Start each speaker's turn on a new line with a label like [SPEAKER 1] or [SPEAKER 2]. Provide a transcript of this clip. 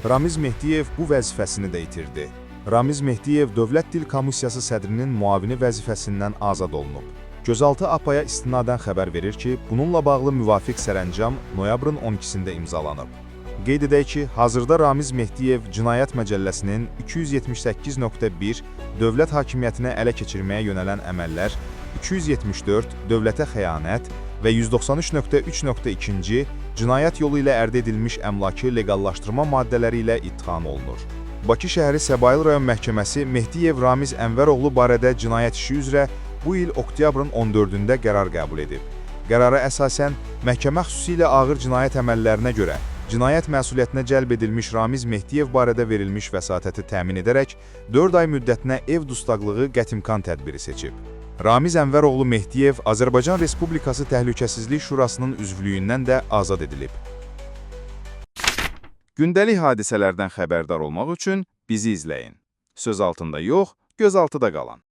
[SPEAKER 1] Ramiz Mehdiyev bu vəzifəsini də itirdi. Ramiz Mehdiyev Dövlət Dil Komissiyası sədrinin müavini vəzifəsindən azad olunub. Gözaltı APA-ya istinadən xəbər verir ki, bununla bağlı müvafiq sərəncam noyabrın 12-sində imzalanıb. Qeyd edək ki, hazırda Ramiz Mehdiyev Cinayət Məcəlləsinin 278.1 dövlət hakimiyyətinə ələ keçirməyə yönələn əməllər, 274 dövlətə xəyanət və 193.3.2 cinayət yolu ilə əldə edilmiş əmlakı leqallaşdırma maddələri ilə ittiham olunur. Bakı şəhəri Səbail rayon məhkəməsi Mehdiyev Ramiz Ənvəroğlu barədə cinayət işi üzrə bu il oktyabrın 14-də qərar qəbul edib. Qərara əsasən, məhkəmə xüsusilə ağır cinayət əməllərinə görə cinayət məsuliyyətinə cəlb edilmiş Ramiz Mehdiyev barədə verilmiş vəsatəti təmin edərək 4 ay müddətinə ev dustaqlığı qətimkan tədbiri seçib. Ramiz Ənvəroğlu Mehdiyev Azərbaycan Respublikası Təhlükəsizlik Şurasının üzvlüyündən də azad edilib. Gündəlik hadisələrdən xəbərdar olmaq üçün bizi izləyin. Söz altında yox, göz altıda qalın.